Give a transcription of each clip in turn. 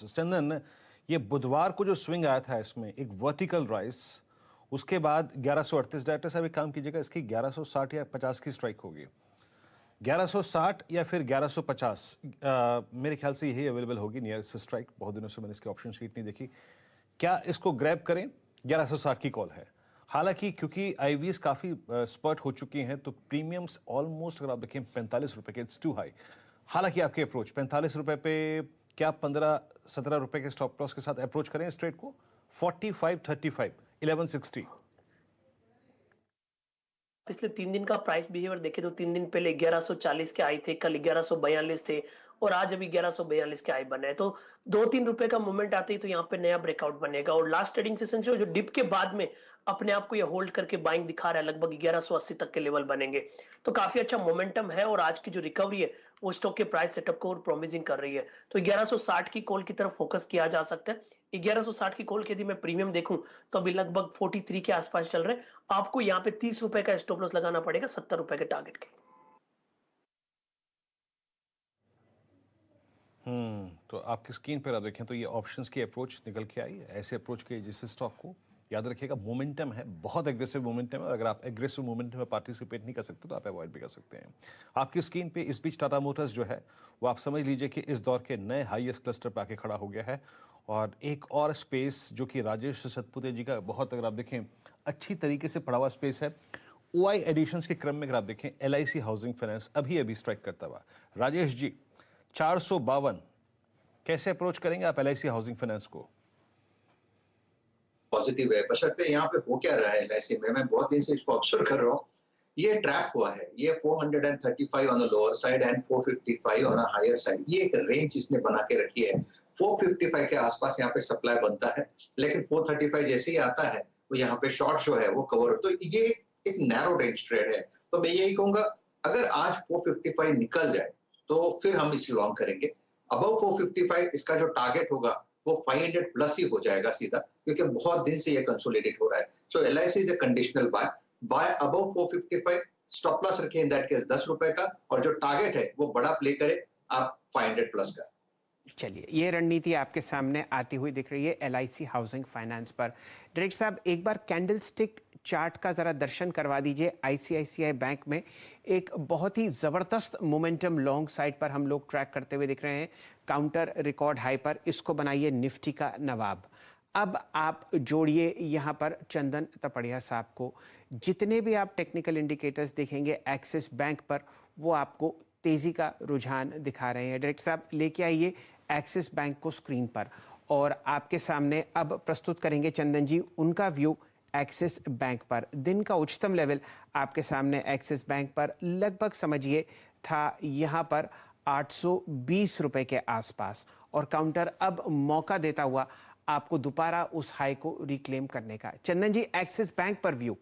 Analysis. चंदन, ये बुधवार को जो स्विंग आया था इसमें एक वर्टिकल राइस, उसके बाद 1138 डायरेक्टर साहब एक काम कीजिएगा, इसकी 1160 या 50 की स्ट्राइक होगी। 1160 या फिर 1150 मेरे ख्याल से यही अवेलेबल होगी नियरेस्ट स्ट्राइक। बहुत दिनों से मैंने इसकी ऑप्शन शीट नहीं देखी। क्या इसको ग्रैब करें? 1160 की कॉल है। हालांकि क्योंकि आईवीएस काफी स्पर्ट हो चुकी हैं तो प्रीमियम्स ऑलमोस्ट अगर आप देखें 45 रुपए के, इट्स टू हाई। हालांकि आपकी अप्रोच 45 रुपए पे क्या 15-17 रुपए के स्टॉप लॉस के साथ अप्रोच करें इस ट्रेड को? 45-35 1160। पिछले 3 दिन का प्राइस बिहेवियर देखें तो 3 दिन पहले 1140 के हाई थे, कल 1142 थे और आज अभी 1142 के हाई बने हैं। तो 2-3 रुपए का मूवमेंट आते ही तो यहाँ पे नया ब्रेकआउट बनेगा। और लास्ट ट्रेडिंग सेशन जो डिप के बाद में अपने आप को ये होल्ड करके बाइंग दिखा रहा है, लगभग 1180 तक के लेवल बनेंगे। तो काफी अच्छा मोमेंटम है और आज की जो रिकवरी है वो स्टॉक के प्राइस सेटअप को और प्रॉमिसिंग कर रही है। तो 1160 की कॉल की तरफ फोकस किया जा सकता है। 1160 की कॉल की यदि मैं प्रीमियम देखूं तो अभी लगभग 43 के आसपास चल रहे हैं। आपको यहाँ पे 30 रुपए का स्टॉप लॉस लगाना पड़ेगा 70 रुपए के टारगेट के। तो आपकी स्क्रीन पर आप देखें तो ये ऑप्शंस की अप्रोच निकल के आई है। ऐसे अप्रोच के जिस स्टॉक को याद रखिएगा, मोमेंटम है, बहुत एग्रेसिव मोमेंटम है, और अगर आप एग्रेसिव मोमेंटम में पार्टिसिपेट नहीं कर सकते तो आप अवॉइड भी कर सकते हैं। आपकी स्क्रीन पे इस बीच टाटा मोटर्स जो है वो आप समझ लीजिए कि इस दौर के नए हाईएस्ट क्लस्टर पे आके खड़ा हो गया है। और एक और स्पेस जो कि राजेश सतपुते जी का बहुत, अगर आप देखें, अच्छी तरीके से पड़ा हुआ स्पेस है। ओआई एडिशंस के क्रम में अगर आप देखें, एलआईसी हाउसिंग फाइनेंस अभी अभी स्ट्राइक करता हुआ। राजेश जी, 452 कैसे अप्रोच करेंगे आप एलआईसी हाउसिंग फाइनेंस को? पॉजिटिव है, बशर्ते यहाँ पे हो क्या रहा है एलआईसी में, मैं बहुत दिन से इसको ऑब्जर्व कर रहा हूँ। ये ट्रैप हुआ है, ये 435 on the lower side and 455 on a higher side, ये एक रेंज इसने बना के रखी है। 455 के आसपास यहाँ पे सप्लाई बनता है, लेकिन 435 जैसे ही आता है तो यहाँ पे शॉर्ट जो है वो कवर, तो ये एक नैरो रेंज ट्रेड है। तो मैं यही कहूंगा, अगर आज 455 निकल जाए तो फिर हम इसे लॉन्ग करेंगे। अबव 455 इसका जो टारगेट होगा वो 500 प्लस ही हो जाएगा सीधा, क्योंकि बहुत दिन से ये कंसोलिडेट हो रहा है। So LIC is a conditional buy above 455, stop loss रखिए इन दैट केस 10 रुपए का, और जो टारगेट है वो बड़ा प्ले करे आप 500 प्लस का। चलिए, ये रणनीति आपके सामने आती हुई दिख रही है एलआईसी हाउसिंग फाइनेंस पर। डायरेक्टर साहब, एक बार कैंडल स्टिक चार्ट का ज़रा दर्शन करवा दीजिए। आईसीआईसीआई बैंक में एक बहुत ही ज़बरदस्त मोमेंटम लॉन्ग साइड पर हम लोग ट्रैक करते हुए दिख रहे हैं, काउंटर रिकॉर्ड हाई पर। इसको बनाइए निफ्टी का नवाब। अब आप जोड़िए यहाँ पर चंदन तपड़िया साहब को। जितने भी आप टेक्निकल इंडिकेटर्स देखेंगे एक्सिस बैंक पर, वो आपको तेज़ी का रुझान दिखा रहे हैं। डायरेक्टर साहब, लेके आइए एक्सिस बैंक को स्क्रीन पर, और आपके सामने अब प्रस्तुत करेंगे चंदन जी उनका व्यू एक्सिस बैंक पर। दिन का उच्चतम लेवल आपके सामने एक्सिस बैंक पर लगभग समझिए था यहाँ पर 820 रुपए के आसपास, और काउंटर अब मौका देता हुआ आपको दोबारा उस हाई को रिक्लेम करने का। चंदन जी, एक्सिस बैंक पर व्यू।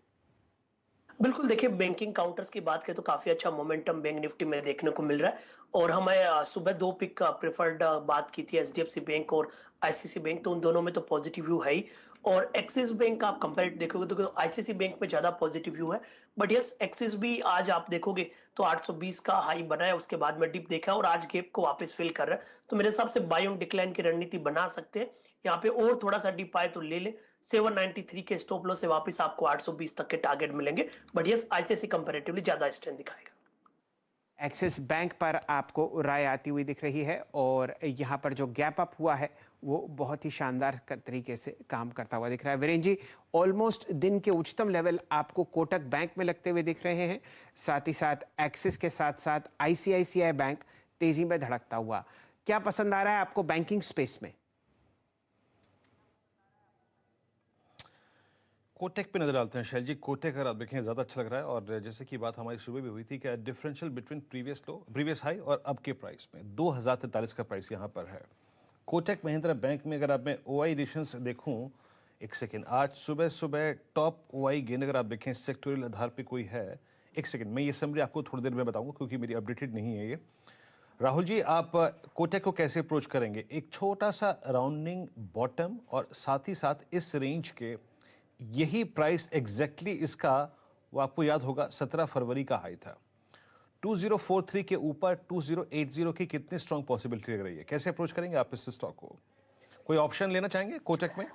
बिल्कुल, देखिए बैंकिंग काउंटर्स की बात करें तो काफी अच्छा मोमेंटम बैंक निफ्टी में देखने को मिल रहा है। और हमें सुबह 2 पिक का प्रेफर्ड बात की थी, एचडीएफसी बैंक और आईसीसी बैंक, तो उन दोनों में तो पॉजिटिव व्यू है ही। और एक्सिस बैंक का आप कंपेयर देखोगे तो आईसीसी बैंक में ज्यादा पॉजिटिव व्यू है। बट यस, एक्सिस भी आज आप देखोगे तो 820 का हाई बना है, उसके बाद में डिप देखा और आज गैप को वापस फिल कर रहा है। तो मेरे हिसाब से बाय ऑन डिक्लाइन की रणनीति बना सकते हैं। यहाँ पे और थोड़ा सा डिप आए तो ले ले। 793 के स्टॉप लॉस से वापस आपको 820 तक के टारगेट मिलेंगे। बट यस, आईसीआईसी कंपैरेटिवली ज्यादा स्ट्रेंथ दिखाएगा। एक्सिस बैंक पर आपको राय आती हुई दिख रही है, और यहाँ पर जो गैप अप हुआ है वो बहुत ही शानदार तरीके से काम करता हुआ दिख रहा है। वीरेंद्र जी, ऑलमोस्ट दिन के उच्चतम लेवल आपको कोटक बैंक में लगते हुए दिख रहे हैं, साथ ही साथ एक्सिस के साथ साथ आईसीआईसीआई बैंक तेजी में धड़कता हुआ। क्या पसंद आ रहा है आपको बैंकिंग स्पेस में? कोटेक पे नजर डालते हैं शैल जी। कोटेक अगर आप देखें ज़्यादा अच्छा लग रहा है, और जैसे कि बात हमारी सुबह भी हुई थी कि डिफरेंशियल बिटवीन प्रीवियस लो, प्रीवियस हाई और अब के प्राइस में 2043 का प्राइस यहाँ पर है। कोटक महिंद्रा बैंक में अगर आप मैं ओआई एडिशंस देखूं, एक सेकेंड, आज सुबह सुबह टॉप ओआई गेन अगर आप देखें सेक्टोरियल आधार पे कोई है, एक सेकेंड, मैं ये समरी आपको थोड़ी देर में बताऊंगा क्योंकि मेरी अपडेटेड नहीं है ये। राहुल जी, आप कोटेक को कैसे अप्रोच करेंगे? एक छोटा सा राउंडिंग बॉटम, और साथ ही साथ इस रेंज के यही प्राइस एग्जैक्टली इसका, वो आपको याद होगा 17 फरवरी का हाई था। 2043 के ऊपर 2080 की कितनी स्ट्रॉन्ग पॉसिबिलिटी लग रही है? कैसे अप्रोच करेंगे आप इस स्टॉक को? कोई ऑप्शन लेना चाहेंगे कोटक में?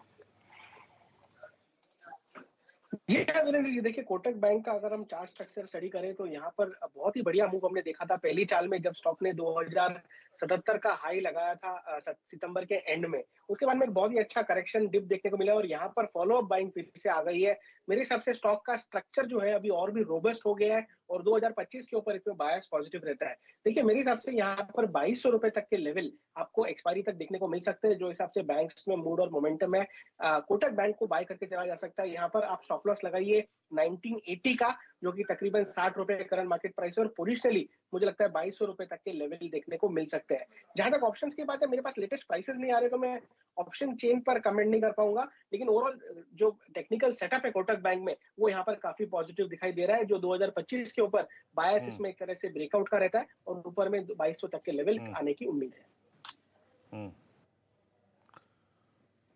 जी हाँ, वीरेंद्र जी, देखिए कोटक बैंक का अगर हम चार्ट स्ट्रक्चर स्टडी करें तो यहाँ पर बहुत ही बढ़िया मूव हमने देखा था पहली चाल में, जब स्टॉक ने 2077 का हाई लगाया था सितंबर के एंड में। उसके बाद में एक बहुत ही अच्छा करेक्शन डिप देखने को मिला और यहाँ पर फॉलो अप बाइंग फिर से आ गई है। मेरे हिसाब से स्टॉक का स्ट्रक्चर जो है अभी और भी रोबस्ट हो गया है और 2025 के ऊपर इसमें बायस पॉजिटिव रहता है। देखिए मेरे हिसाब से यहाँ पर 2200 रुपए तक के लेवल आपको एक्सपायरी तक देखने को मिल सकते हैं, जो हिसाब से बैंक्स में मूड और मोमेंटम है। कोटक बैंक को बाय करके चला जा सकता है। यहाँ पर आप स्टॉप लॉस लगाइए 1980 का, जो कि तकरीबन 60 रुपए करंट मार्केट प्राइस है और पोजिशनली मुझे लगता है 2200 रुपए तक के लेवल देखने को मिल सकते हैं। जहां तक ऑप्शंस की बात है, मेरे पास लेटेस्ट प्राइसेस नहीं आ रहे तो मैं ऑप्शन चेन पर कमेंट नहीं कर पाऊंगा, लेकिन ओवरऑल जो टेक्निकल सेटअप है कोटक बैंक में वो यहाँ पर काफी पॉजिटिव दिखाई दे रहा है। जो 2025 के ऊपर बायस इसमें एक तरह से ब्रेकआउट का रहता है और ऊपर में 2200 तक के लेवल आने की उम्मीद है।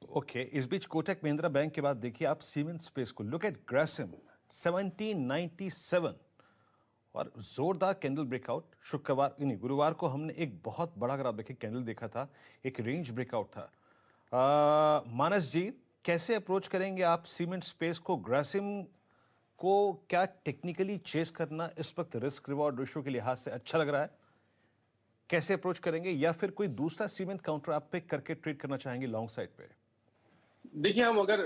ओके, इस बीच कोटक महिंद्रा बैंक के बाद देखिए आप सीमेंट स्पेस को, लुक एट ग्रासिम 1797 और जोरदार कैंडल ब्रेकआउट। शुक्रवार नहीं, गुरुवार को हमने एक बहुत बड़ा, अगर आप देखिए कैंडल देखा था, एक रेंज ब्रेकआउट था। मानस जी, कैसे अप्रोच करेंगे आप सीमेंट स्पेस को? ग्रासिम को क्या टेक्निकली चेस करना इस वक्त रिस्क रिवॉर्ड रेशियो के लिहाज से अच्छा लग रहा है? कैसे अप्रोच करेंगे, या फिर कोई दूसरा सीमेंट काउंटर आप पिक करके ट्रेड करना चाहेंगे लॉन्ग साइड पे? देखिए, हम अगर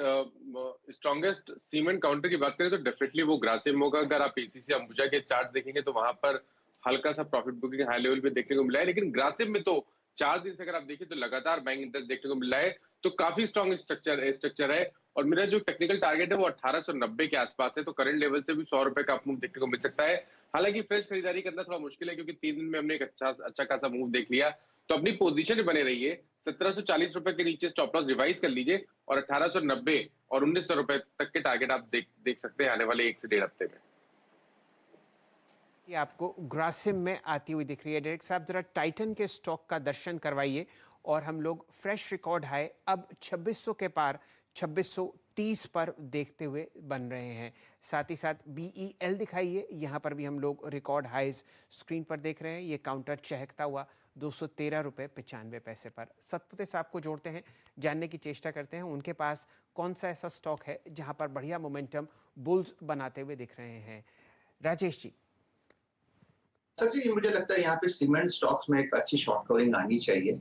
स्ट्रॉन्गेस्ट सीमेंट काउंटर की बात करें तो डेफिनेटली वो ग्रासिम होगा। अगर आप एसीसी अंबुजा के चार्ट देखेंगे तो वहां पर हल्का सा प्रॉफिट बुकिंग हाई लेवल पे देखने को मिला है, लेकिन ग्रासिम में तो 4 दिन से अगर आप देखिए तो लगातार बैंक इंटरेस्ट देखने को मिला है, तो काफी स्ट्रॉन्ग स्ट्रक्चर है। और मेरा जो टेक्निकल टारगेट है वो 1890 के आसपास है, तो करंट लेवल से भी 100 रुपए का अप मूव देखने को मिल सकता है। हालांकि फ्रेश खरीदारी करना थोड़ा मुश्किल है, क्योंकि 3 दिन में हमने एक अच्छा खासा मूव देख लिया। तो अपनी पोजीशन में बने रहिए, 1740 रुपए के नीचे स्टॉप लॉस रिवाइज कर लीजिए और 1890 और 1900 रुपए तक के टारगेट आप देख सकते हैं आने वाले 1 से 1.5 हफ्ते में। ये आपको ग्रासिम में आती हुई दिख रही है। डायरेक्ट साहब, जरा टाइटन के स्टॉक का दर्शन करवाइए और हम लोग फ्रेश रिकॉर्ड हाई अब 2600 के पार 2630 पर देखते हुए बन रहे हैं। साथ ही साथ BEL दिखाइए, यहाँ पर भी हम लोग रिकॉर्ड हाइज स्क्रीन पर देख रहे हैं। ये काउंटर चहकता हुआ 213 रुपये 95 पैसे पर। सतपुते साहब को जोड़ते हैं, जानने की चेष्टा करते हैं उनके पास कौन सा ऐसा स्टॉक है जहाँ पर बढ़िया मोमेंटम बुल्स बनाते हुए दिख रहे हैं। राजेश जी। सर जी, मुझे लगता है यहाँ पे सीमेंट स्टॉक्स में एक अच्छी शॉर्ट कवरिंग आनी चाहिए।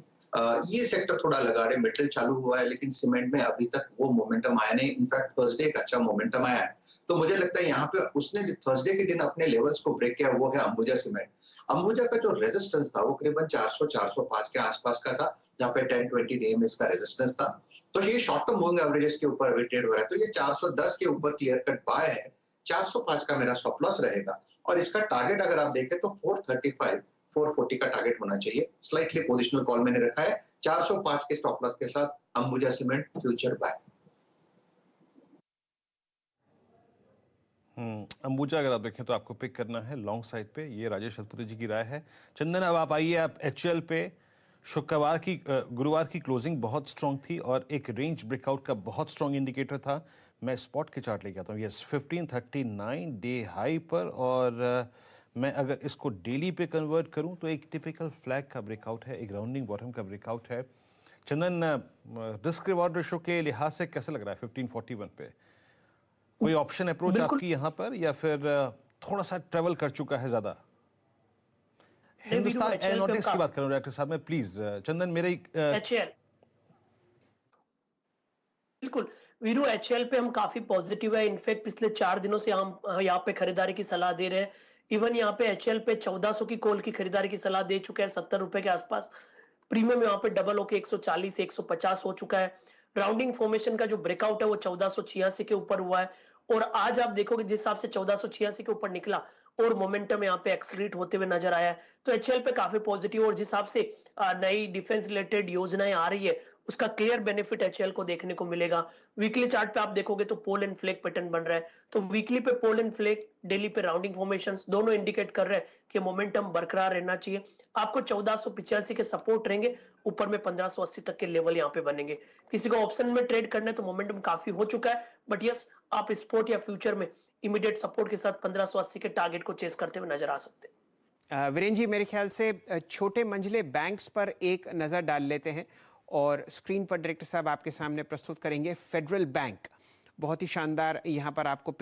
ये सेक्टर थोड़ा लगा रहे, मेटल चालू हुआ है, लेकिन सीमेंट में अभी तक वो मोमेंटम आया नहीं। इनफैक्ट थर्सडे एक अच्छा मोमेंटम आया है, तो मुझे लगता है यहाँ पे उसने थर्सडे के दिन अपने लेवल्स को ब्रेक किया, वो है अंबुजा सीमेंट। अंबुजा का जो रेजिस्टेंस था वो करीबन 400-405 के आसपास का था, जहाँ पे 10-20 डे इसका रेजिस्टेंस था। तो ये शॉर्ट टर्म मूविंग एवरेजेस के ऊपर अभी ट्रेड हो रहा है, तो ये 410 के ऊपर क्लियर कट बाय है। 405 का मेरा स्टॉप लॉस रहेगा और इसका टारगेट अगर आप देखें तो 435-440 का टारगेट होना चाहिए। स्लाइटली पोजिशनल कॉल मैंने रखा है 405 के स्टॉप लॉस के साथ Ambuja cement future buy. Ambuja अगर आप देखें तो आपको पिक करना है लॉन्ग साइड पे, ये राजेश सतपुते जी की राय है। चंदन, अब आप आइए, आप HL पे गुरुवार की क्लोजिंग बहुत स्ट्रांग थी और एक रेंज ब्रेकआउट का बहुत स्ट्रांग इंडिकेटर था। मैं स्पॉट के चार्ट लेके आता हूँ, यस 1539 डे हाई पर, और मैं अगर इसको डेली पे कन्वर्ट करूं तो एक टिपिकल फ्लैग का ब्रेकआउट है, एक राउंडिंग बॉटम का ब्रेकआउट है। चंदन, रिस्क रिवॉर्ड रेशियो के लिहाज से कैसा लग रहा है 1541 पे? कोई ऑप्शन अप्रोच आपकी यहाँ पर, या फिर थोड़ा सा ट्रेवल कर चुका है ज्यादा? हिंदुस्तान एरोनॉटिक्स की बात करूं डॉक्टर साहब मैं, प्लीज। चंदन, मेरे HL बिल्कुल वीरू, HL पे हम काफी पॉजिटिव है। इनफैक्ट पिछले 4 दिनों से हम यहाँ पे खरीदारी की सलाह दे रहे हैं। इवन यहाँ पे HL पे 1400 की कॉल की खरीदारी की सलाह दे चुका है, 70 रुपए के आसपास। प्रीमियम यहाँ पे डबल होके 140-150 हो चुका है। राउंडिंग फॉर्मेशन का जो ब्रेकआउट है वो 1486 के ऊपर हुआ है और आज आप देखोगे जिस हिसाब से 1486 के ऊपर निकला और मोमेंटम यहाँ पे एक्सलेरेट होते हुए नजर आया है, तो HL पे काफी पॉजिटिव। और जिस हिसाब से नई डिफेंस रिलेटेड योजनाएं आ रही है उसका क्लियर बेनिफिट HL को देखने को मिलेगा। वीकली चार्ट पे आप देखोगे तो पोल एंड फ्लेक पैटर्न बन रहा है, तो वीकली पे पोल एंड फ्लेक, डेली पे राउंडिंग फॉर्मेशंस दोनों इंडिकेट कर रहे हैं कि मोमेंटम बरकरार रहना चाहिए। आपको 1485 के सपोर्ट रहेंगे, ऊपर में 1580 तक के लेवल यहाँ पे बनेंगे। किसी को ऑप्शन में ट्रेड करना है तो मोमेंटम काफी हो चुका है, बट यस आप स्पोर्ट या फ्यूचर में इमीडिएट सपोर्ट के साथ 1580 के टारगेट को चेस करते हुए नजर आ सकते हैं। वीरेंद्र जी, मेरे ख्याल से छोटे मंझले बैंक्स पर एक नज़र डाल लेते हैं और स्क्रीन पर डायरेक्टर साहब आपके सामने प्रस्तुत करेंगे फेडरल बैंक। बहुत ही शानदार यहाँ पर आपको पिच